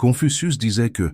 Confucius disait que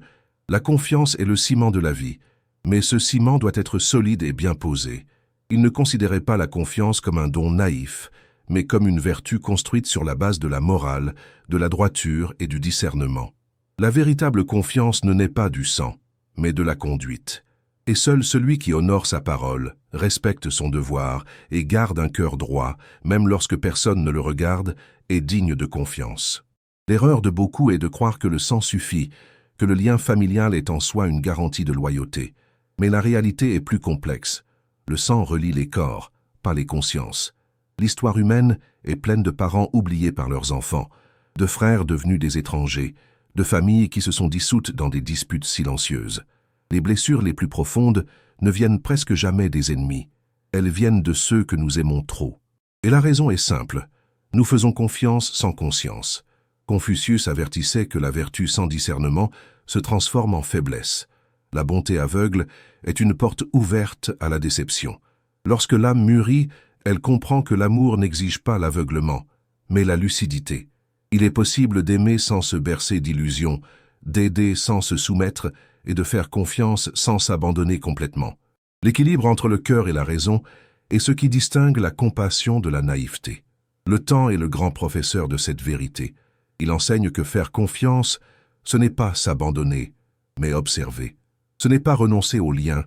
la confiance est le ciment de la vie, mais ce ciment doit être solide et bien posé. Il ne considérait pas la confiance comme un don naïf, mais comme une vertu construite sur la base de la morale, de la droiture et du discernement. La véritable confiance ne naît pas du sang, mais de la conduite. Et seul celui qui honore sa parole, respecte son devoir et garde un cœur droit, même lorsque personne ne le regarde, est digne de confiance. L'erreur de beaucoup est de croire que le sang suffit, que le lien familial est en soi une garantie de loyauté. Mais la réalité est plus complexe. Le sang relie les corps, pas les consciences. L'histoire humaine est pleine de parents oubliés par leurs enfants, de frères devenus des étrangers, de familles qui se sont dissoutes dans des disputes silencieuses. Les blessures les plus profondes ne viennent presque jamais des ennemis. Elles viennent de ceux que nous aimons trop. Et la raison est simple. Nous faisons confiance sans conscience. Confucius avertissait que la vertu sans discernement se transforme en faiblesse. La bonté aveugle est une porte ouverte à la déception. Lorsque l'âme mûrit, elle comprend que l'amour n'exige pas l'aveuglement, mais la lucidité. Il est possible d'aimer sans se bercer d'illusions, d'aider sans se soumettre et de faire confiance sans s'abandonner complètement. L'équilibre entre le cœur et la raison est ce qui distingue la compassion de la naïveté. Le temps est le grand professeur de cette vérité. Il enseigne que faire confiance, ce n'est pas s'abandonner, mais observer. Ce n'est pas renoncer aux liens,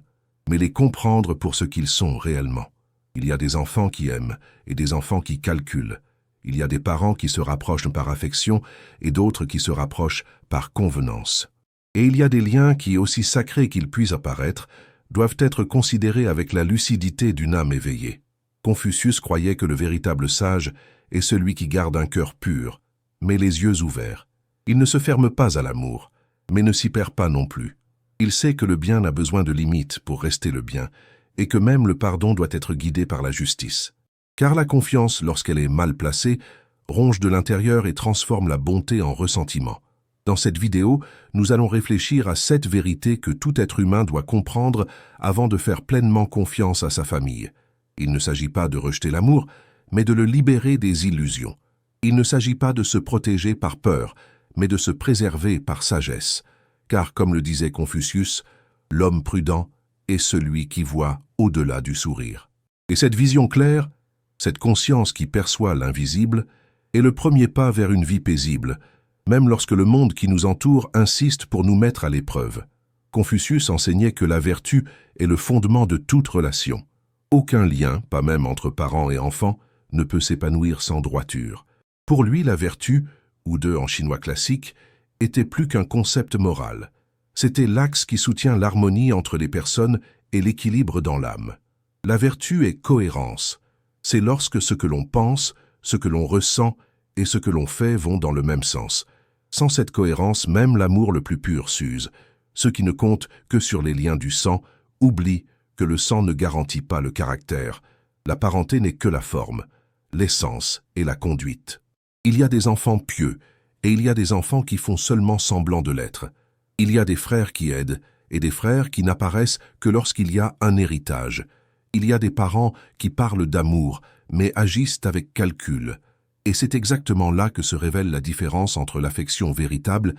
mais les comprendre pour ce qu'ils sont réellement. Il y a des enfants qui aiment et des enfants qui calculent. Il y a des parents qui se rapprochent par affection et d'autres qui se rapprochent par convenance. Et il y a des liens qui, aussi sacrés qu'ils puissent apparaître, doivent être considérés avec la lucidité d'une âme éveillée. Confucius croyait que le véritable sage est celui qui garde un cœur pur, mais les yeux ouverts. Il ne se ferme pas à l'amour, mais ne s'y perd pas non plus. Il sait que le bien n'a besoin de limites pour rester le bien, et que même le pardon doit être guidé par la justice. Car la confiance, lorsqu'elle est mal placée, ronge de l'intérieur et transforme la bonté en ressentiment. Dans cette vidéo, nous allons réfléchir à 7 vérités que tout être humain doit comprendre avant de faire pleinement confiance à sa famille. Il ne s'agit pas de rejeter l'amour, mais de le libérer des illusions. Il ne s'agit pas de se protéger par peur, mais de se préserver par sagesse. Car, comme le disait Confucius, l'homme prudent est celui qui voit au-delà du sourire. Et cette vision claire, cette conscience qui perçoit l'invisible, est le premier pas vers une vie paisible, même lorsque le monde qui nous entoure insiste pour nous mettre à l'épreuve. Confucius enseignait que la vertu est le fondement de toute relation. Aucun lien, pas même entre parents et enfants, ne peut s'épanouir sans droiture. Pour lui, la vertu, ou de en chinois classique, était plus qu'un concept moral. C'était l'axe qui soutient l'harmonie entre les personnes et l'équilibre dans l'âme. La vertu est cohérence. C'est lorsque ce que l'on pense, ce que l'on ressent et ce que l'on fait vont dans le même sens. Sans cette cohérence, même l'amour le plus pur s'use. Ceux qui ne comptent que sur les liens du sang oublient que le sang ne garantit pas le caractère. La parenté n'est que la forme, l'essence et la conduite. Il y a des enfants pieux, et il y a des enfants qui font seulement semblant de l'être. Il y a des frères qui aident, et des frères qui n'apparaissent que lorsqu'il y a un héritage. Il y a des parents qui parlent d'amour, mais agissent avec calcul. Et c'est exactement là que se révèle la différence entre l'affection véritable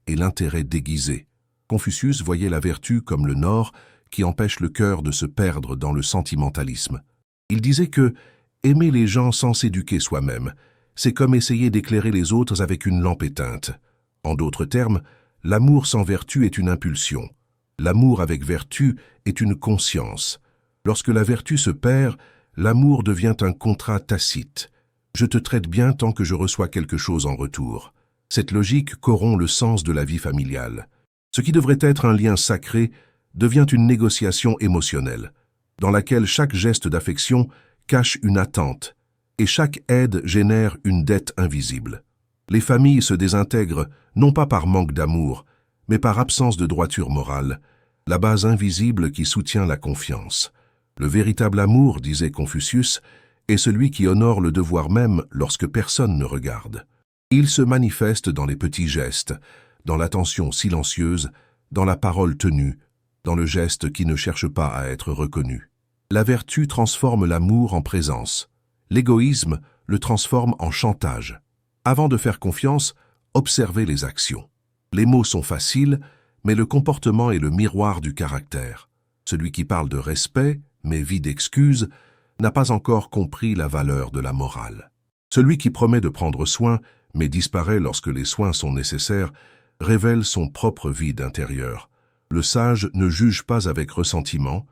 et l'intérêt déguisé. Confucius voyait la vertu comme le nord qui empêche le cœur de se perdre dans le sentimentalisme. Il disait que aimer les gens sans s'éduquer soi-même, c'est comme essayer d'éclairer les autres avec une lampe éteinte. En d'autres termes, l'amour sans vertu est une impulsion. L'amour avec vertu est une conscience. Lorsque la vertu se perd, l'amour devient un contrat tacite. Je te traite bien tant que je reçois quelque chose en retour. Cette logique corrompt le sens de la vie familiale. Ce qui devrait être un lien sacré devient une négociation émotionnelle, dans laquelle chaque geste d'affection cache une attente, et chaque aide génère une dette invisible. Les familles se désintègrent non pas par manque d'amour, mais par absence de droiture morale, la base invisible qui soutient la confiance. Le véritable amour, disait Confucius, est celui qui honore le devoir même lorsque personne ne regarde. Il se manifeste dans les petits gestes, dans l'attention silencieuse, dans la parole tenue, dans le geste qui ne cherche pas à être reconnu. La vertu transforme l'amour en présence. L'égoïsme le transforme en chantage. Avant de faire confiance, observez les actions. Les mots sont faciles, mais le comportement est le miroir du caractère. Celui qui parle de respect, mais vit d'excuses, n'a pas encore compris la valeur de la morale. Celui qui promet de prendre soin, mais disparaît lorsque les soins sont nécessaires, révèle son propre vide intérieur. Le sage ne juge pas avec ressentiment,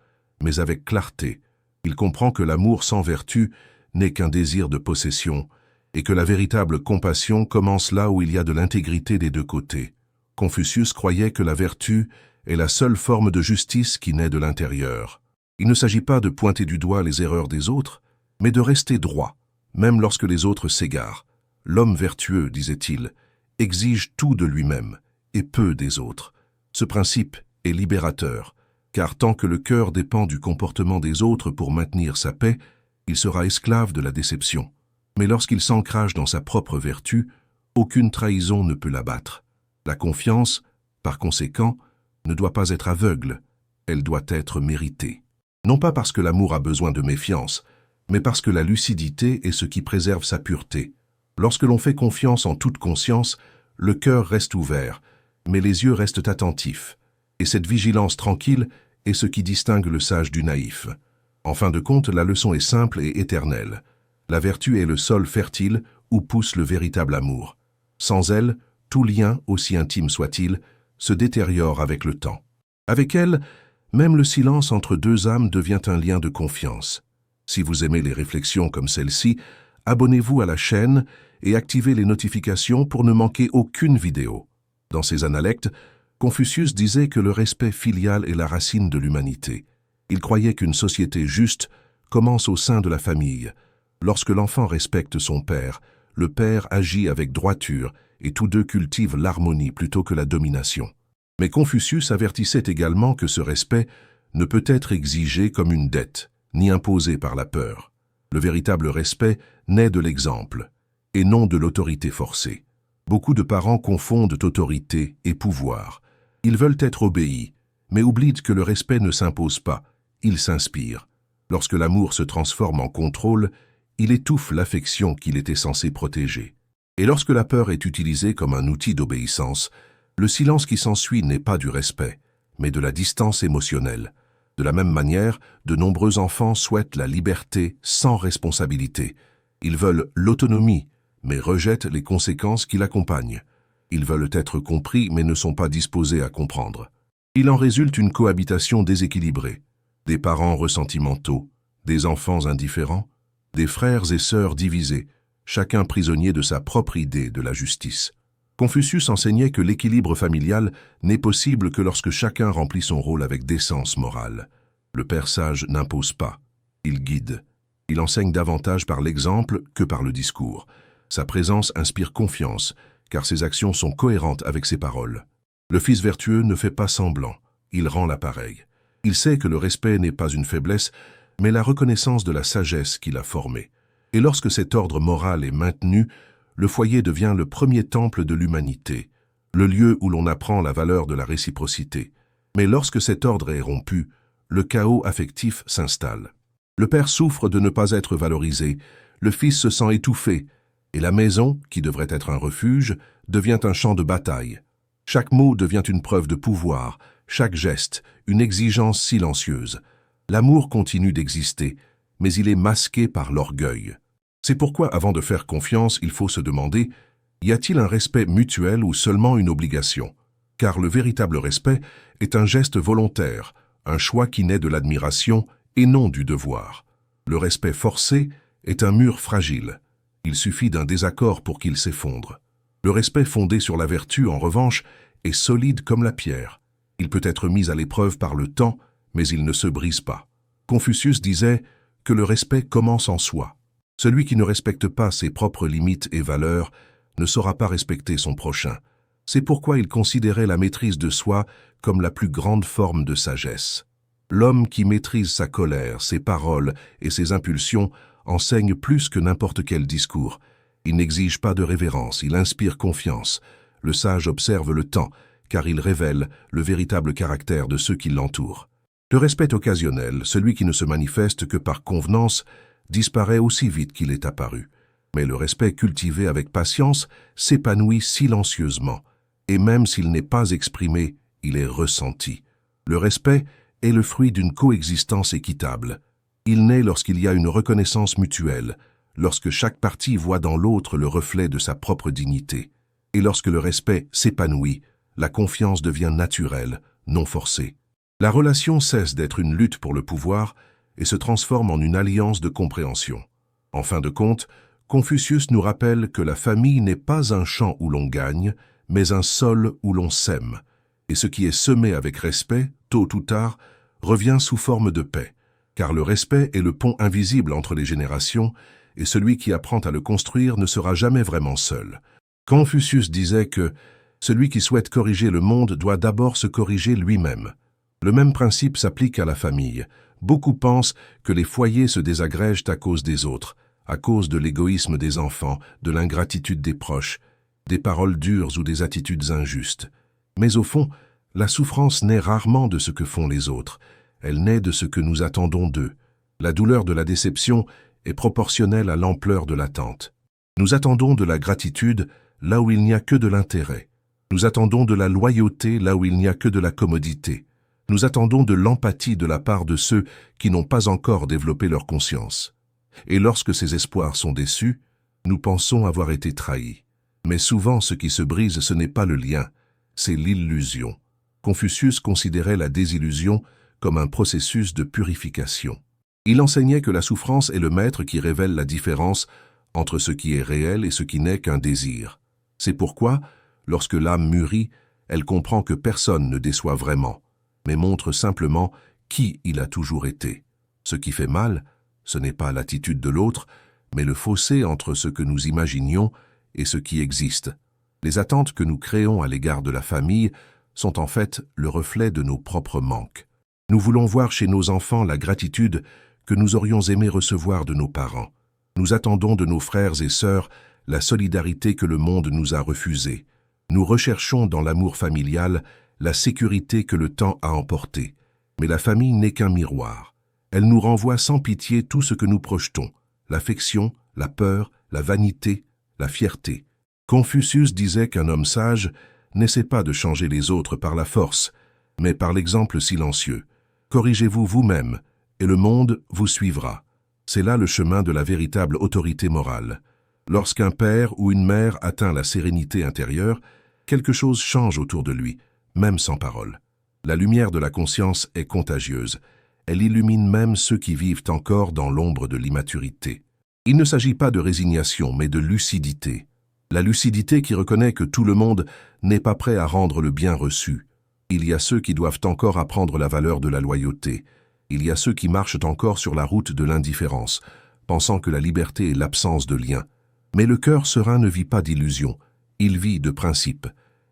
mais avec clarté. Il comprend que l'amour sans vertu n'est qu'un désir de possession, et que la véritable compassion commence là où il y a de l'intégrité des deux côtés. Confucius croyait que la vertu est la seule forme de justice qui naît de l'intérieur. Il ne s'agit pas de pointer du doigt les erreurs des autres, mais de rester droit, même lorsque les autres s'égarent. L'homme vertueux, disait-il, exige tout de lui-même et peu des autres. Ce principe est libérateur, car tant que le cœur dépend du comportement des autres pour maintenir sa paix, il sera esclave de la déception. Mais lorsqu'il s'ancrage dans sa propre vertu, aucune trahison ne peut l'abattre. La confiance, par conséquent, ne doit pas être aveugle, elle doit être méritée. Non pas parce que l'amour a besoin de méfiance, mais parce que la lucidité est ce qui préserve sa pureté. Lorsque l'on fait confiance en toute conscience, le cœur reste ouvert, mais les yeux restent attentifs. Et cette vigilance tranquille est ce qui distingue le sage du naïf. En fin de compte, la leçon est simple et éternelle. La vertu est le sol fertile où pousse le véritable amour. Sans elle, tout lien, aussi intime soit-il, se détériore avec le temps. Avec elle, même le silence entre deux âmes devient un lien de confiance. Si vous aimez les réflexions comme celle-ci, abonnez-vous à la chaîne et activez les notifications pour ne manquer aucune vidéo. Dans ses Analectes, Confucius disait que le respect filial est la racine de l'humanité. Il croyait qu'une société juste commence au sein de la famille. Lorsque l'enfant respecte son père, le père agit avec droiture et tous deux cultivent l'harmonie plutôt que la domination. Mais Confucius avertissait également que ce respect ne peut être exigé comme une dette, ni imposé par la peur. Le véritable respect naît de l'exemple, et non de l'autorité forcée. Beaucoup de parents confondent autorité et pouvoir. Ils veulent être obéis, mais oublient que le respect ne s'impose pas, il s'inspire. Lorsque l'amour se transforme en contrôle, il étouffe l'affection qu'il était censé protéger. Et lorsque la peur est utilisée comme un outil d'obéissance, le silence qui s'ensuit n'est pas du respect, mais de la distance émotionnelle. De la même manière, de nombreux enfants souhaitent la liberté sans responsabilité. Ils veulent l'autonomie, mais rejettent les conséquences qui l'accompagnent. Ils veulent être compris, mais ne sont pas disposés à comprendre. Il en résulte une cohabitation déséquilibrée. Des parents ressentimentaux, des enfants indifférents, des frères et sœurs divisés, chacun prisonnier de sa propre idée de la justice. Confucius enseignait que l'équilibre familial n'est possible que lorsque chacun remplit son rôle avec décence morale. Le père sage n'impose pas, il guide. Il enseigne davantage par l'exemple que par le discours. Sa présence inspire confiance, car ses actions sont cohérentes avec ses paroles. Le fils vertueux ne fait pas semblant, il rend l'appareil. Il sait que le respect n'est pas une faiblesse, mais la reconnaissance de la sagesse qu'il a formée. Et lorsque cet ordre moral est maintenu, le foyer devient le premier temple de l'humanité, le lieu où l'on apprend la valeur de la réciprocité. Mais lorsque cet ordre est rompu, le chaos affectif s'installe. Le père souffre de ne pas être valorisé, le fils se sent étouffé, et la maison, qui devrait être un refuge, devient un champ de bataille. Chaque mot devient une preuve de pouvoir, chaque geste, une exigence silencieuse. L'amour continue d'exister, mais il est masqué par l'orgueil. C'est pourquoi, avant de faire confiance, il faut se demander, y a-t-il un respect mutuel ou seulement une obligation? Car le véritable respect est un geste volontaire, un choix qui naît de l'admiration et non du devoir. Le respect forcé est un mur fragile. Il suffit d'un désaccord pour qu'il s'effondre. Le respect fondé sur la vertu, en revanche, est solide comme la pierre. Il peut être mis à l'épreuve par le temps, mais il ne se brise pas. Confucius disait que le respect commence en soi. Celui qui ne respecte pas ses propres limites et valeurs ne saura pas respecter son prochain. C'est pourquoi il considérait la maîtrise de soi comme la plus grande forme de sagesse. L'homme qui maîtrise sa colère, ses paroles et ses impulsions enseigne plus que n'importe quel discours. Il n'exige pas de révérence, il inspire confiance. Le sage observe le temps, car il révèle le véritable caractère de ceux qui l'entourent. Le respect occasionnel, celui qui ne se manifeste que par convenance, disparaît aussi vite qu'il est apparu. Mais le respect cultivé avec patience s'épanouit silencieusement, et même s'il n'est pas exprimé, il est ressenti. Le respect est le fruit d'une coexistence équitable. Il naît lorsqu'il y a une reconnaissance mutuelle, lorsque chaque partie voit dans l'autre le reflet de sa propre dignité. Et lorsque le respect s'épanouit, la confiance devient naturelle, non forcée. La relation cesse d'être une lutte pour le pouvoir et se transforme en une alliance de compréhension. En fin de compte, Confucius nous rappelle que la famille n'est pas un champ où l'on gagne, mais un sol où l'on sème. Et ce qui est semé avec respect, tôt ou tard, revient sous forme de paix. Car le respect est le pont invisible entre les générations, et celui qui apprend à le construire ne sera jamais vraiment seul. Confucius disait que celui qui souhaite corriger le monde doit d'abord se corriger lui-même. Le même principe s'applique à la famille. Beaucoup pensent que les foyers se désagrègent à cause des autres, à cause de l'égoïsme des enfants, de l'ingratitude des proches, des paroles dures ou des attitudes injustes. Mais au fond, la souffrance naît rarement de ce que font les autres, elle naît de ce que nous attendons d'eux. La douleur de la déception est proportionnelle à l'ampleur de l'attente. Nous attendons de la gratitude là où il n'y a que de l'intérêt. Nous attendons de la loyauté là où il n'y a que de la commodité. Nous attendons de l'empathie de la part de ceux qui n'ont pas encore développé leur conscience. Et lorsque ces espoirs sont déçus, nous pensons avoir été trahis. Mais souvent, ce qui se brise, ce n'est pas le lien, c'est l'illusion. Confucius considérait la désillusion comme un processus de purification. Il enseignait que la souffrance est le maître qui révèle la différence entre ce qui est réel et ce qui n'est qu'un désir. C'est pourquoi, lorsque l'âme mûrit, elle comprend que personne ne déçoit vraiment, mais montre simplement qui il a toujours été. Ce qui fait mal, ce n'est pas l'attitude de l'autre, mais le fossé entre ce que nous imaginions et ce qui existe. Les attentes que nous créons à l'égard de la famille sont en fait le reflet de nos propres manques. Nous voulons voir chez nos enfants la gratitude que nous aurions aimé recevoir de nos parents. Nous attendons de nos frères et sœurs la solidarité que le monde nous a refusée. Nous recherchons dans l'amour familial la sécurité que le temps a emportée. Mais la famille n'est qu'un miroir. Elle nous renvoie sans pitié tout ce que nous projetons, l'affection, la peur, la vanité, la fierté. Confucius disait qu'un homme sage n'essaie pas de changer les autres par la force, mais par l'exemple silencieux. Corrigez-vous vous-même, et le monde vous suivra. C'est là le chemin de la véritable autorité morale. Lorsqu'un père ou une mère atteint la sérénité intérieure, quelque chose change autour de lui, même sans parole. La lumière de la conscience est contagieuse. Elle illumine même ceux qui vivent encore dans l'ombre de l'immaturité. Il ne s'agit pas de résignation, mais de lucidité. La lucidité qui reconnaît que tout le monde n'est pas prêt à rendre le bien reçu. Il y a ceux qui doivent encore apprendre la valeur de la loyauté. Il y a ceux qui marchent encore sur la route de l'indifférence, pensant que la liberté est l'absence de lien. Mais le cœur serein ne vit pas d'illusions, il vit de principes.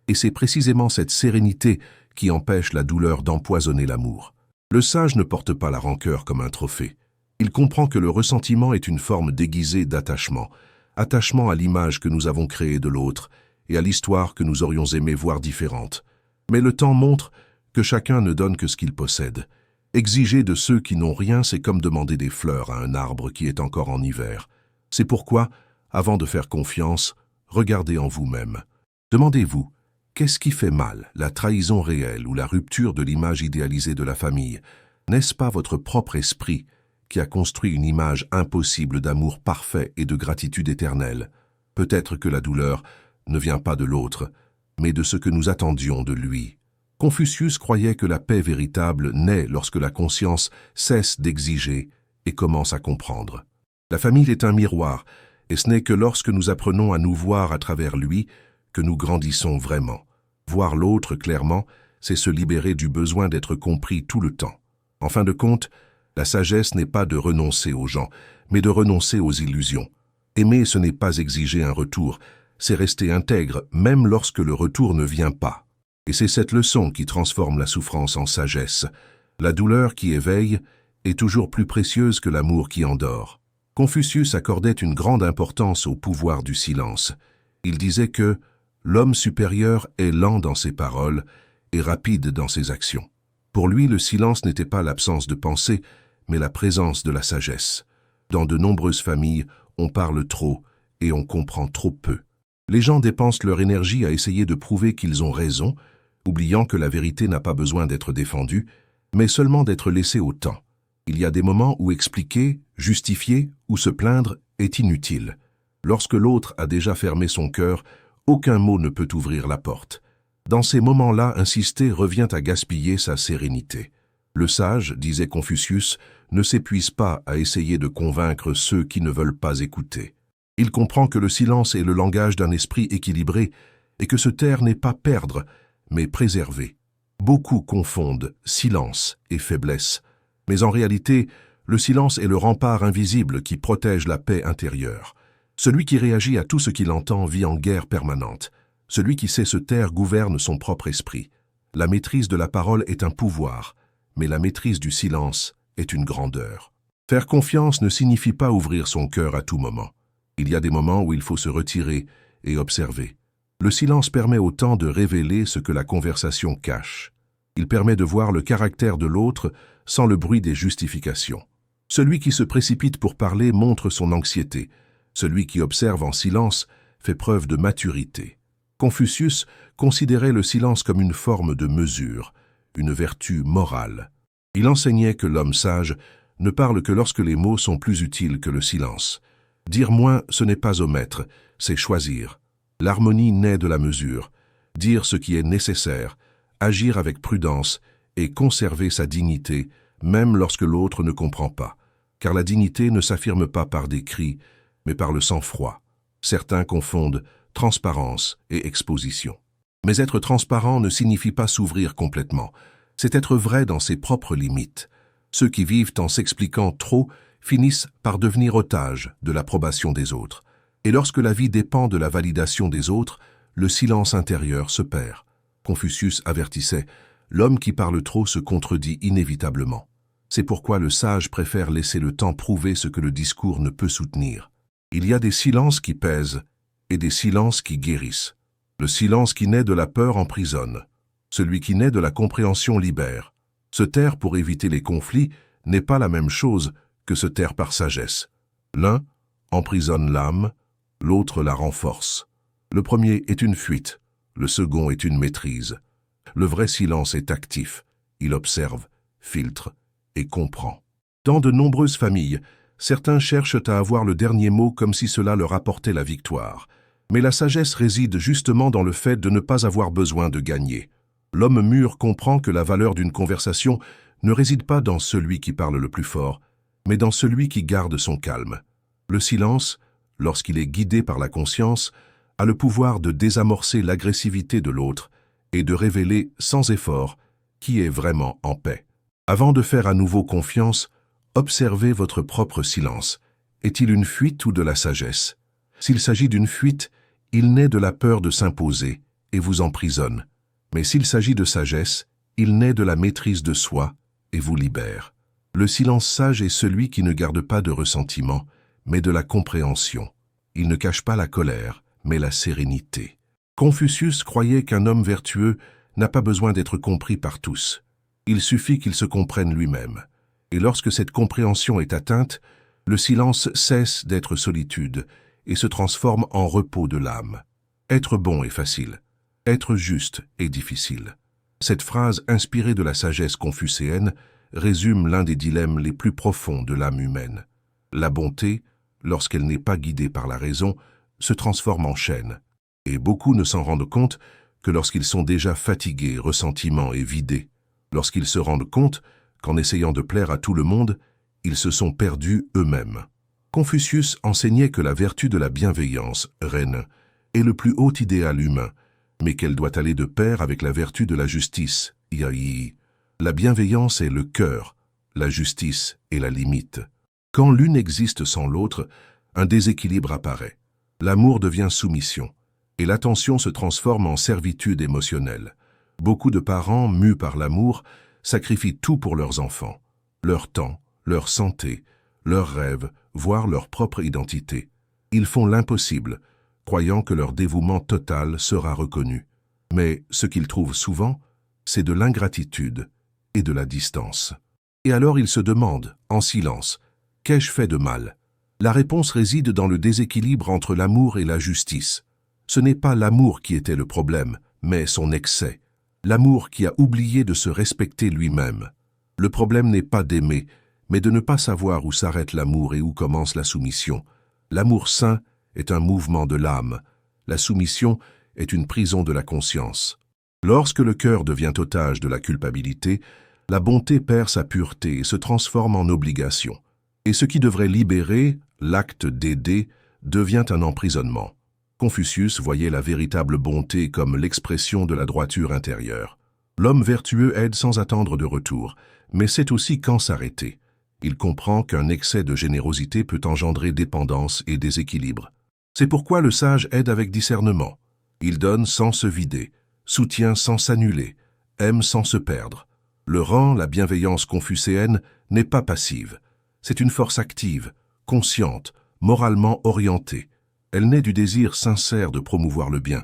Et c'est précisément cette sérénité qui empêche la douleur d'empoisonner l'amour. Le sage ne porte pas la rancœur comme un trophée. Il comprend que le ressentiment est une forme déguisée d'attachement, attachement à l'image que nous avons créée de l'autre et à l'histoire que nous aurions aimé voir différente. Mais le temps montre que chacun ne donne que ce qu'il possède. Exiger de ceux qui n'ont rien, c'est comme demander des fleurs à un arbre qui est encore en hiver. C'est pourquoi, avant de faire confiance, regardez en vous-même. Demandez-vous, qu'est-ce qui fait mal, la trahison réelle ou la rupture de l'image idéalisée de la famille? N'est-ce pas votre propre esprit qui a construit une image impossible d'amour parfait et de gratitude éternelle? Peut-être que la douleur ne vient pas de l'autre, mais de ce que nous attendions de lui. Confucius croyait que la paix véritable naît lorsque la conscience cesse d'exiger et commence à comprendre. La famille est un miroir, et ce n'est que lorsque nous apprenons à nous voir à travers lui que nous grandissons vraiment. Voir l'autre clairement, c'est se libérer du besoin d'être compris tout le temps. En fin de compte, la sagesse n'est pas de renoncer aux gens, mais de renoncer aux illusions. Aimer, ce n'est pas exiger un retour, c'est rester intègre, même lorsque le retour ne vient pas. Et c'est cette leçon qui transforme la souffrance en sagesse. La douleur qui éveille est toujours plus précieuse que l'amour qui endort. Confucius accordait une grande importance au pouvoir du silence. Il disait que l'homme supérieur est lent dans ses paroles et rapide dans ses actions. Pour lui, le silence n'était pas l'absence de pensée, mais la présence de la sagesse. Dans de nombreuses familles, on parle trop et on comprend trop peu. Les gens dépensent leur énergie à essayer de prouver qu'ils ont raison, oubliant que la vérité n'a pas besoin d'être défendue, mais seulement d'être laissée au temps. Il y a des moments où expliquer, justifier ou se plaindre est inutile. Lorsque l'autre a déjà fermé son cœur, aucun mot ne peut ouvrir la porte. Dans ces moments-là, insister revient à gaspiller sa sérénité. Le sage, disait Confucius, ne s'épuise pas à essayer de convaincre ceux qui ne veulent pas écouter. Il comprend que le silence est le langage d'un esprit équilibré et que se taire n'est pas perdre, mais préserver. Beaucoup confondent silence et faiblesse, mais en réalité, le silence est le rempart invisible qui protège la paix intérieure. Celui qui réagit à tout ce qu'il entend vit en guerre permanente. Celui qui sait se taire gouverne son propre esprit. La maîtrise de la parole est un pouvoir, mais la maîtrise du silence est une grandeur. Faire confiance ne signifie pas ouvrir son cœur à tout moment. Il y a des moments où il faut se retirer et observer. Le silence permet au temps de révéler ce que la conversation cache. Il permet de voir le caractère de l'autre sans le bruit des justifications. Celui qui se précipite pour parler montre son anxiété. Celui qui observe en silence fait preuve de maturité. Confucius considérait le silence comme une forme de mesure, une vertu morale. Il enseignait que l'homme sage ne parle que lorsque les mots sont plus utiles que le silence. Dire moins, ce n'est pas omettre, c'est choisir. L'harmonie naît de la mesure. Dire ce qui est nécessaire, agir avec prudence et conserver sa dignité, même lorsque l'autre ne comprend pas. Car la dignité ne s'affirme pas par des cris, mais par le sang-froid. Certains confondent transparence et exposition. Mais être transparent ne signifie pas s'ouvrir complètement. C'est être vrai dans ses propres limites. Ceux qui vivent en s'expliquant trop finissent par devenir otages de l'approbation des autres. Et lorsque la vie dépend de la validation des autres, le silence intérieur se perd. Confucius avertissait, l'homme qui parle trop se contredit inévitablement. C'est pourquoi le sage préfère laisser le temps prouver ce que le discours ne peut soutenir. Il y a des silences qui pèsent et des silences qui guérissent. Le silence qui naît de la peur emprisonne. Celui qui naît de la compréhension libère. Se taire pour éviter les conflits n'est pas la même chose que se taire par sagesse. L'un emprisonne l'âme, l'autre la renforce. Le premier est une fuite, le second est une maîtrise. Le vrai silence est actif, il observe, filtre et comprend. Dans de nombreuses familles, certains cherchent à avoir le dernier mot comme si cela leur apportait la victoire. Mais la sagesse réside justement dans le fait de ne pas avoir besoin de gagner. L'homme mûr comprend que la valeur d'une conversation ne réside pas dans celui qui parle le plus fort, mais dans celui qui garde son calme. Le silence, lorsqu'il est guidé par la conscience, a le pouvoir de désamorcer l'agressivité de l'autre et de révéler, sans effort, qui est vraiment en paix. Avant de faire à nouveau confiance, observez votre propre silence. Est-il une fuite ou de la sagesse? S'il s'agit d'une fuite, il naît de la peur de s'imposer et vous emprisonne. Mais s'il s'agit de sagesse, il naît de la maîtrise de soi et vous libère. Le silence sage est celui qui ne garde pas de ressentiment, mais de la compréhension. Il ne cache pas la colère, mais la sérénité. Confucius croyait qu'un homme vertueux n'a pas besoin d'être compris par tous. Il suffit qu'il se comprenne lui-même. Et lorsque cette compréhension est atteinte, le silence cesse d'être solitude et se transforme en repos de l'âme. Être bon est facile, être juste est difficile. Cette phrase inspirée de la sagesse confucéenne résume l'un des dilemmes les plus profonds de l'âme humaine. La bonté, lorsqu'elle n'est pas guidée par la raison, se transforme en chaîne. Et beaucoup ne s'en rendent compte que lorsqu'ils sont déjà fatigués, ressentiments et vidés. Lorsqu'ils se rendent compte qu'en essayant de plaire à tout le monde, ils se sont perdus eux-mêmes. Confucius enseignait que la vertu de la bienveillance, ren, est le plus haut idéal humain, mais qu'elle doit aller de pair avec la vertu de la justice, yai. La bienveillance est le cœur, la justice est la limite. Quand l'une existe sans l'autre, un déséquilibre apparaît. L'amour devient soumission, et l'attention se transforme en servitude émotionnelle. Beaucoup de parents, mus par l'amour, sacrifient tout pour leurs enfants. Leur temps, leur santé, leurs rêves, voire leur propre identité. Ils font l'impossible, croyant que leur dévouement total sera reconnu. Mais ce qu'ils trouvent souvent, c'est de l'ingratitude et de la distance. Et alors ils se demandent, en silence, « Qu'ai-je fait de mal ?» La réponse réside dans le déséquilibre entre l'amour et la justice. Ce n'est pas l'amour qui était le problème, mais son excès. L'amour qui a oublié de se respecter lui-même. Le problème n'est pas d'aimer, mais de ne pas savoir où s'arrête l'amour et où commence la soumission. L'amour sain est un mouvement de l'âme. La soumission est une prison de la conscience. Lorsque le cœur devient otage de la culpabilité, la bonté perd sa pureté et se transforme en obligation. Et ce qui devrait libérer, l'acte d'aider, devient un emprisonnement. Confucius voyait la véritable bonté comme l'expression de la droiture intérieure. L'homme vertueux aide sans attendre de retour, mais sait aussi quand s'arrêter. Il comprend qu'un excès de générosité peut engendrer dépendance et déséquilibre. C'est pourquoi le sage aide avec discernement. Il donne sans se vider, soutient sans s'annuler, aime sans se perdre. Le rang, la bienveillance confucéenne, n'est pas passive. C'est une force active, consciente, moralement orientée. Elle naît du désir sincère de promouvoir le bien,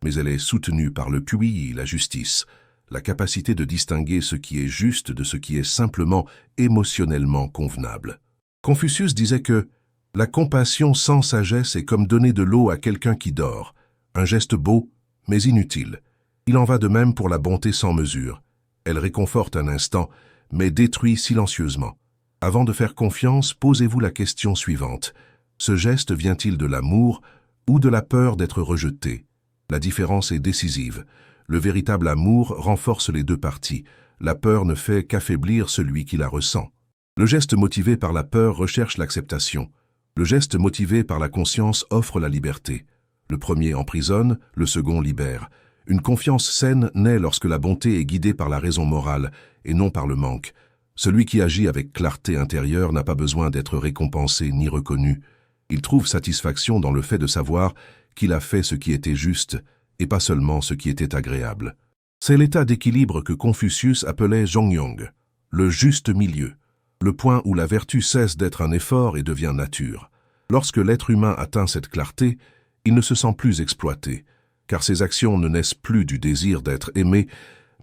mais elle est soutenue par le QI, la justice, la capacité de distinguer ce qui est juste de ce qui est simplement émotionnellement convenable. Confucius disait que la compassion sans sagesse est comme donner de l'eau à quelqu'un qui dort, un geste beau, mais inutile. Il en va de même pour la bonté sans mesure. Elle réconforte un instant, mais détruit silencieusement. Avant de faire confiance, posez-vous la question suivante. Ce geste vient-il de l'amour ou de la peur d'être rejeté? La différence est décisive. Le véritable amour renforce les deux parties. La peur ne fait qu'affaiblir celui qui la ressent. Le geste motivé par la peur recherche l'acceptation. Le geste motivé par la conscience offre la liberté. Le premier emprisonne, le second libère. Une confiance saine naît lorsque la bonté est guidée par la raison morale et non par le manque. Celui qui agit avec clarté intérieure n'a pas besoin d'être récompensé ni reconnu. Il trouve satisfaction dans le fait de savoir qu'il a fait ce qui était juste et pas seulement ce qui était agréable. C'est l'état d'équilibre que Confucius appelait Zhongyong, le juste milieu, le point où la vertu cesse d'être un effort et devient nature. Lorsque l'être humain atteint cette clarté, il ne se sent plus exploité, car ses actions ne naissent plus du désir d'être aimé,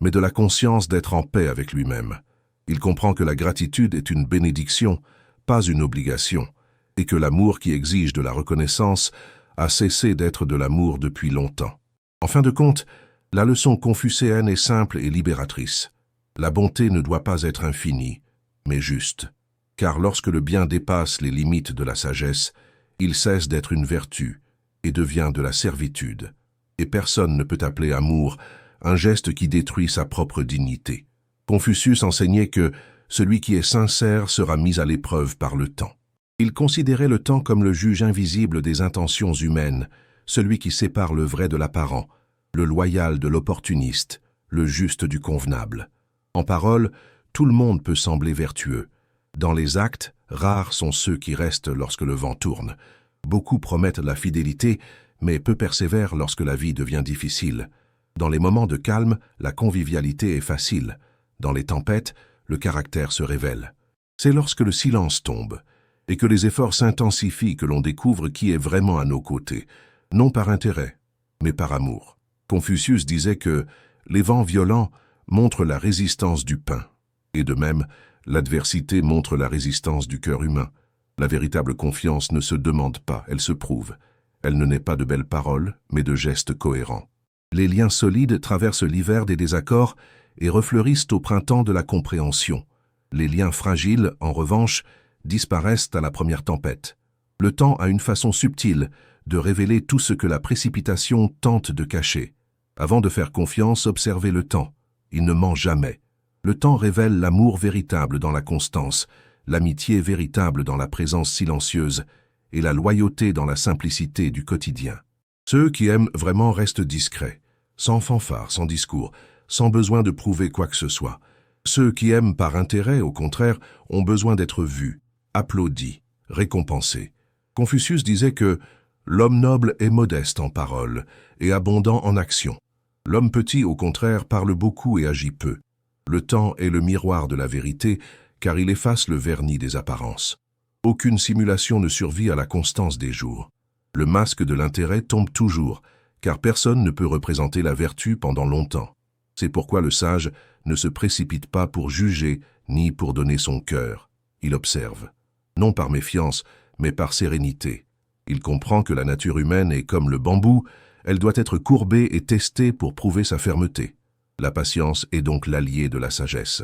mais de la conscience d'être en paix avec lui-même. Il comprend que la gratitude est une bénédiction, pas une obligation, et que l'amour qui exige de la reconnaissance a cessé d'être de l'amour depuis longtemps. En fin de compte, la leçon confucéenne est simple et libératrice. La bonté ne doit pas être infinie, mais juste. Car lorsque le bien dépasse les limites de la sagesse, il cesse d'être une vertu et devient de la servitude. Et personne ne peut appeler amour un geste qui détruit sa propre dignité. Confucius enseignait que celui qui est sincère sera mis à l'épreuve par le temps. Il considérait le temps comme le juge invisible des intentions humaines, celui qui sépare le vrai de l'apparent, le loyal de l'opportuniste, le juste du convenable. En parole, tout le monde peut sembler vertueux. Dans les actes, rares sont ceux qui restent lorsque le vent tourne. Beaucoup promettent la fidélité, mais peu persévèrent lorsque la vie devient difficile. Dans les moments de calme, la convivialité est facile. Dans les tempêtes, le caractère se révèle. C'est lorsque le silence tombe et que les efforts s'intensifient que l'on découvre qui est vraiment à nos côtés, non par intérêt, mais par amour. Confucius disait que les vents violents montrent la résistance du pain, et de même, l'adversité montre la résistance du cœur humain. La véritable confiance ne se demande pas, elle se prouve. Elle ne naît pas de belles paroles, mais de gestes cohérents. Les liens solides traversent l'hiver des désaccords et refleurissent au printemps de la compréhension. Les liens fragiles, en revanche, disparaissent à la première tempête. Le temps a une façon subtile de révéler tout ce que la précipitation tente de cacher. Avant de faire confiance, observez le temps. Il ne ment jamais. Le temps révèle l'amour véritable dans la constance, l'amitié véritable dans la présence silencieuse et la loyauté dans la simplicité du quotidien. Ceux qui aiment vraiment restent discrets, sans fanfare, sans discours, sans besoin de prouver quoi que ce soit. Ceux qui aiment par intérêt, au contraire, ont besoin d'être vus, applaudis, récompensés. Confucius disait que l'homme noble est modeste en parole et abondant en action. L'homme petit, au contraire, parle beaucoup et agit peu. Le temps est le miroir de la vérité, car il efface le vernis des apparences. Aucune simulation ne survit à la constance des jours. Le masque de l'intérêt tombe toujours, car personne ne peut représenter la vertu pendant longtemps. C'est pourquoi le sage ne se précipite pas pour juger ni pour donner son cœur. Il observe, non par méfiance, mais par sérénité. Il comprend que la nature humaine est comme le bambou, Elle doit être courbée et testée pour prouver sa fermeté. La patience est donc l'allié de la sagesse.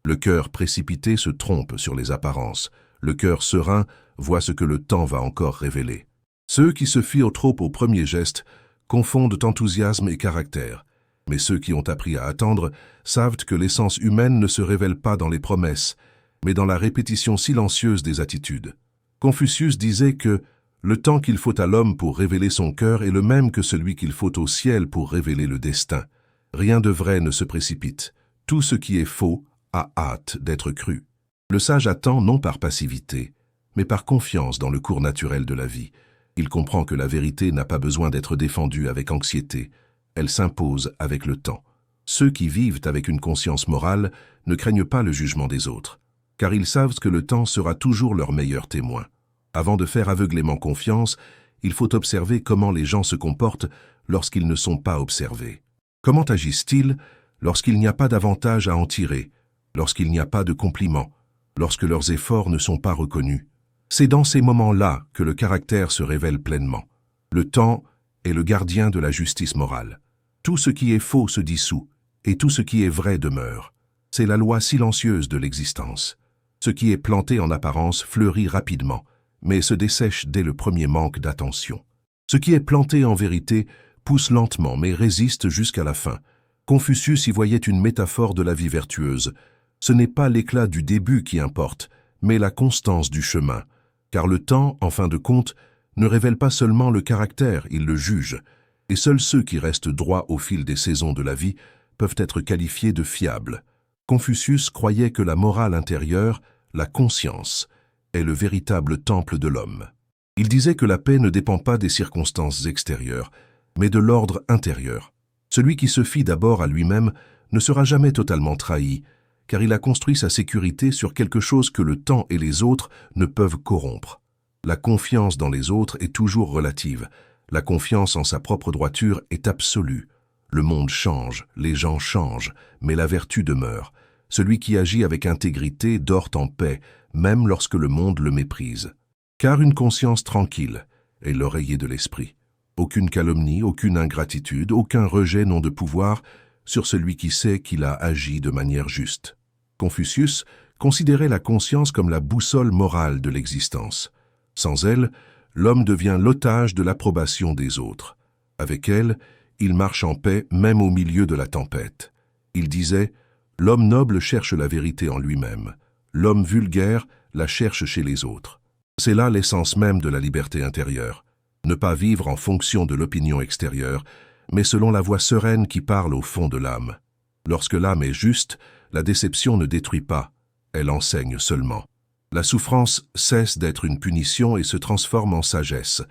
Le cœur précipité se trompe sur les apparences. Le cœur serein voit ce que le temps va encore révéler. Ceux qui se fient trop au premier geste confondent enthousiasme et caractère. Mais ceux qui ont appris à attendre savent que l'essence humaine ne se révèle pas dans les promesses, mais dans la répétition silencieuse des attitudes. Confucius disait que le temps qu'il faut à l'homme pour révéler son cœur est le même que celui qu'il faut au ciel pour révéler le destin. Rien de vrai ne se précipite. Tout ce qui est faux a hâte d'être cru. Le sage attend non par passivité, mais par confiance dans le cours naturel de la vie. Il comprend que la vérité n'a pas besoin d'être défendue avec anxiété. Elle s'impose avec le temps. Ceux qui vivent avec une conscience morale ne craignent pas le jugement des autres, car ils savent que le temps sera toujours leur meilleur témoin. Avant de faire aveuglément confiance, il faut observer comment les gens se comportent lorsqu'ils ne sont pas observés. Comment agissent-ils lorsqu'il n'y a pas d'avantage à en tirer, lorsqu'il n'y a pas de compliments, lorsque leurs efforts ne sont pas reconnus? C'est dans ces moments-là que le caractère se révèle pleinement. Le temps est le gardien de la justice morale. Tout ce qui est faux se dissout, et tout ce qui est vrai demeure. C'est la loi silencieuse de l'existence. Ce qui est planté en apparence fleurit rapidement, mais se dessèche dès le premier manque d'attention. Ce qui est planté en vérité pousse lentement mais résiste jusqu'à la fin. Confucius y voyait une métaphore de la vie vertueuse. Ce n'est pas l'éclat du début qui importe, mais la constance du chemin. Car le temps, en fin de compte, ne révèle pas seulement le caractère, il le juge. Et seuls ceux qui restent droits au fil des saisons de la vie peuvent être qualifiés de fiables. Confucius croyait que la morale intérieure, la conscience, est le véritable temple de l'homme. Il disait que la paix ne dépend pas des circonstances extérieures, mais de l'ordre intérieur. Celui qui se fie d'abord à lui-même ne sera jamais totalement trahi, car il a construit sa sécurité sur quelque chose que le temps et les autres ne peuvent corrompre. La confiance dans les autres est toujours relative. La confiance en sa propre droiture est absolue. Le monde change, les gens changent, mais la vertu demeure. Celui qui agit avec intégrité dort en paix, même lorsque le monde le méprise. Car une conscience tranquille est l'oreiller de l'esprit. Aucune calomnie, aucune ingratitude, aucun rejet n'ont de pouvoir sur celui qui sait qu'il a agi de manière juste. Confucius considérait la conscience comme la boussole morale de l'existence. Sans elle, l'homme devient l'otage de l'approbation des autres. Avec elle, il marche en paix même au milieu de la tempête. Il disait « L'homme noble cherche la vérité en lui-même. L'homme vulgaire la cherche chez les autres. » C'est là l'essence même de la liberté intérieure. Ne pas vivre en fonction de l'opinion extérieure, mais selon la voix sereine qui parle au fond de l'âme. Lorsque l'âme est juste, la déception ne détruit pas, elle enseigne seulement. La souffrance cesse d'être une punition et se transforme en sagesse.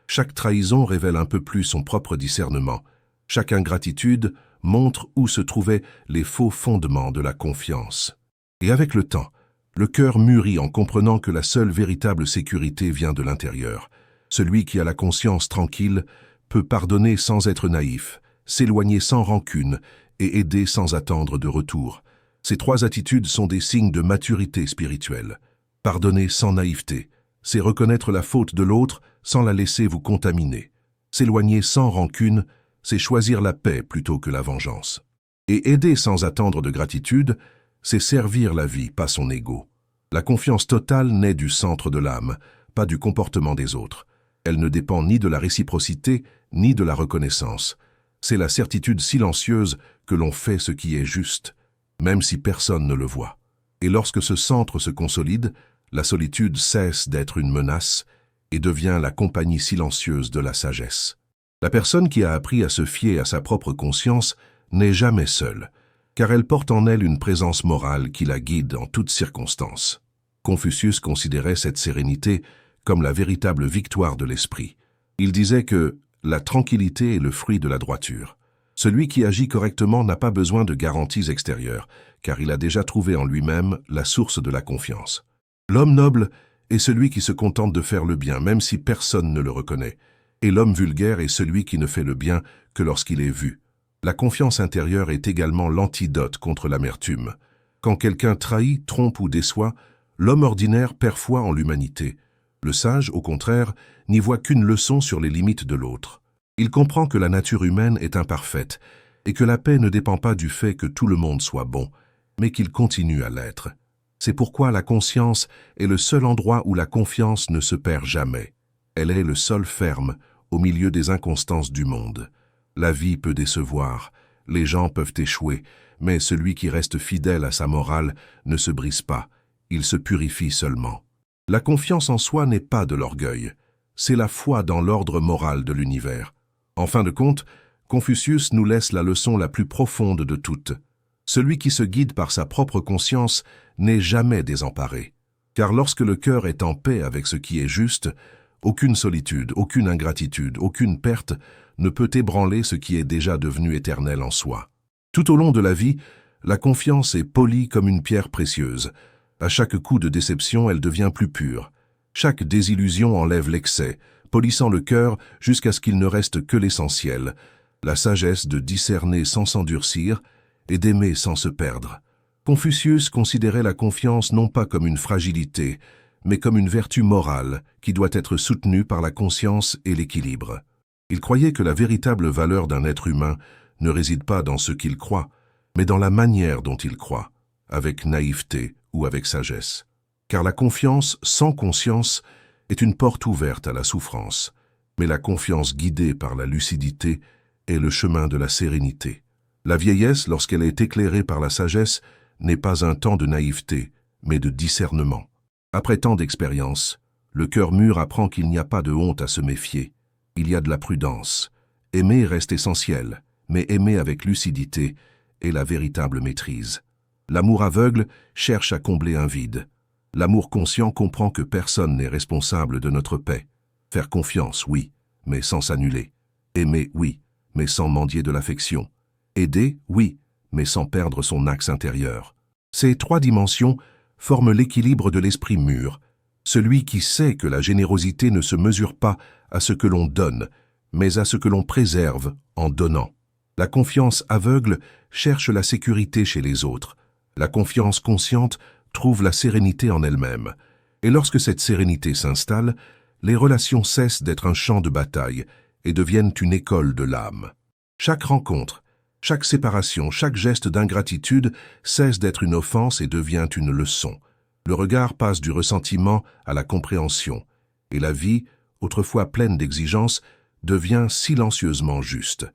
Chaque trahison révèle un peu plus son propre discernement. Chaque ingratitude montre où se trouvaient les faux fondements de la confiance. Et avec le temps, le cœur mûrit en comprenant que la seule véritable sécurité vient de l'intérieur. Celui qui a la conscience tranquille peut pardonner sans être naïf, s'éloigner sans rancune et aider sans attendre de retour. Ces trois attitudes sont des signes de maturité spirituelle. Pardonner sans naïveté, c'est reconnaître la faute de l'autre sans la laisser vous contaminer. S'éloigner sans rancune, c'est choisir la paix plutôt que la vengeance. Et aider sans attendre de gratitude, c'est servir la vie, pas son ego. La confiance totale naît du centre de l'âme, pas du comportement des autres. Elle ne dépend ni de la réciprocité, ni de la reconnaissance. C'est la certitude silencieuse que l'on fait ce qui est juste, même si personne ne le voit. Et lorsque ce centre se consolide, la solitude cesse d'être une menace et devient la compagnie silencieuse de la sagesse. La personne qui a appris à se fier à sa propre conscience n'est jamais seule, car elle porte en elle une présence morale qui la guide en toutes circonstances. Confucius considérait cette sérénité comme la véritable victoire de l'esprit. Il disait que la tranquillité est le fruit de la droiture. Celui qui agit correctement n'a pas besoin de garanties extérieures, car il a déjà trouvé en lui-même la source de la confiance. L'homme noble est celui qui se contente de faire le bien, même si personne ne le reconnaît, et l'homme vulgaire est celui qui ne fait le bien que lorsqu'il est vu. La confiance intérieure est également l'antidote contre l'amertume. Quand quelqu'un trahit, trompe ou déçoit, l'homme ordinaire perd foi en l'humanité. Le sage, au contraire, n'y voit qu'une leçon sur les limites de l'autre. Il comprend que la nature humaine est imparfaite et que la paix ne dépend pas du fait que tout le monde soit bon, mais qu'il continue à l'être. C'est pourquoi la conscience est le seul endroit où la confiance ne se perd jamais. Elle est le sol ferme au milieu des inconstances du monde. La vie peut décevoir, les gens peuvent échouer, mais celui qui reste fidèle à sa morale ne se brise pas, il se purifie seulement. La confiance en soi n'est pas de l'orgueil, c'est la foi dans l'ordre moral de l'univers. En fin de compte, Confucius nous laisse la leçon la plus profonde de toutes. Celui qui se guide par sa propre conscience n'est jamais désemparé. Car lorsque le cœur est en paix avec ce qui est juste, aucune solitude, aucune ingratitude, aucune perte ne peut ébranler ce qui est déjà devenu éternel en soi. Tout au long de la vie, la confiance est polie comme une pierre précieuse. À chaque coup de déception, elle devient plus pure. Chaque désillusion enlève l'excès, polissant le cœur jusqu'à ce qu'il ne reste que l'essentiel, la sagesse de discerner sans s'endurcir et d'aimer sans se perdre. Confucius considérait la confiance non pas comme une fragilité, mais comme une vertu morale qui doit être soutenue par la conscience et l'équilibre. Il croyait que la véritable valeur d'un être humain ne réside pas dans ce qu'il croit, mais dans la manière dont il croit, avec naïveté ou avec sagesse. Car la confiance sans conscience est une porte ouverte à la souffrance, mais la confiance guidée par la lucidité est le chemin de la sérénité. La vieillesse, lorsqu'elle est éclairée par la sagesse, n'est pas un temps de naïveté, mais de discernement. Après tant d'expérience, le cœur mûr apprend qu'il n'y a pas de honte à se méfier. Il y a de la prudence. Aimer reste essentiel, mais aimer avec lucidité est la véritable maîtrise. L'amour aveugle cherche à combler un vide. L'amour conscient comprend que personne n'est responsable de notre paix. Faire confiance, oui, mais sans s'annuler. Aimer, oui, mais sans mendier de l'affection. Aider, oui, mais sans perdre son axe intérieur. Ces trois dimensions forment l'équilibre de l'esprit mûr, celui qui sait que la générosité ne se mesure pas à ce que l'on donne, mais à ce que l'on préserve en donnant. La confiance aveugle cherche la sécurité chez les autres. La confiance consciente trouve la sérénité en elle-même. Et lorsque cette sérénité s'installe, les relations cessent d'être un champ de bataille et deviennent une école de l'âme. Chaque rencontre, chaque séparation, chaque geste d'ingratitude cesse d'être une offense et devient une leçon. Le regard passe du ressentiment à la compréhension, et la vie, autrefois pleine d'exigences, devient silencieusement juste.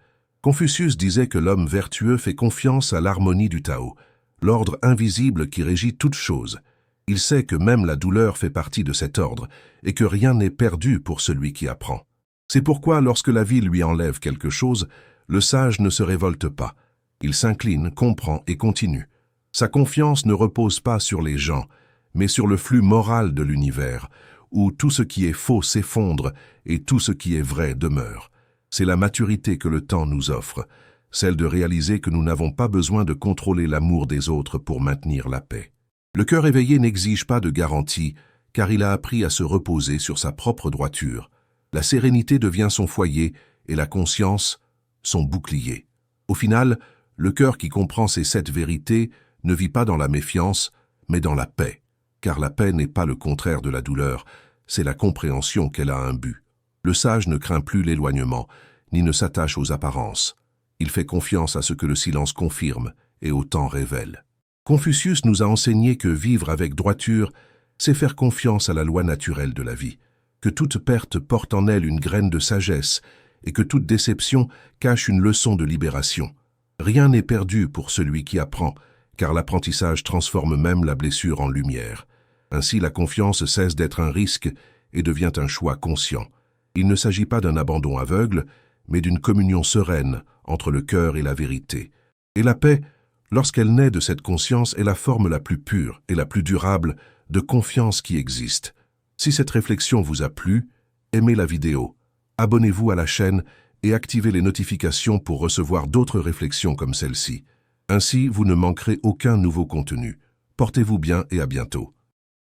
Confucius disait que l'homme vertueux fait confiance à l'harmonie du Tao, l'ordre invisible qui régit toute chose. Il sait que même la douleur fait partie de cet ordre, et que rien n'est perdu pour celui qui apprend. C'est pourquoi, lorsque la vie lui enlève quelque chose, le sage ne se révolte pas. Il s'incline, comprend et continue. Sa confiance ne repose pas sur les gens, mais sur le flux moral de l'univers, où tout ce qui est faux s'effondre et tout ce qui est vrai demeure. C'est la maturité que le temps nous offre, celle de réaliser que nous n'avons pas besoin de contrôler l'amour des autres pour maintenir la paix. Le cœur éveillé n'exige pas de garantie, car il a appris à se reposer sur sa propre droiture. La sérénité devient son foyer et la conscience son bouclier. Au final, le cœur qui comprend ces 7 vérités ne vit pas dans la méfiance, mais dans la paix, car la paix n'est pas le contraire de la douleur, c'est la compréhension qu'elle a un but. Le sage ne craint plus l'éloignement, ni ne s'attache aux apparences. Il fait confiance à ce que le silence confirme et au temps révèle. Confucius nous a enseigné que vivre avec droiture, c'est faire confiance à la loi naturelle de la vie, que toute perte porte en elle une graine de sagesse et que toute déception cache une leçon de libération. Rien n'est perdu pour celui qui apprend, car l'apprentissage transforme même la blessure en lumière. Ainsi, la confiance cesse d'être un risque et devient un choix conscient. Il ne s'agit pas d'un abandon aveugle, mais d'une communion sereine entre le cœur et la vérité. Et la paix, lorsqu'elle naît de cette conscience, est la forme la plus pure et la plus durable de confiance qui existe. Si cette réflexion vous a plu, aimez la vidéo, abonnez-vous à la chaîne et activez les notifications pour recevoir d'autres réflexions comme celle-ci. Ainsi, vous ne manquerez aucun nouveau contenu. Portez-vous bien et à bientôt.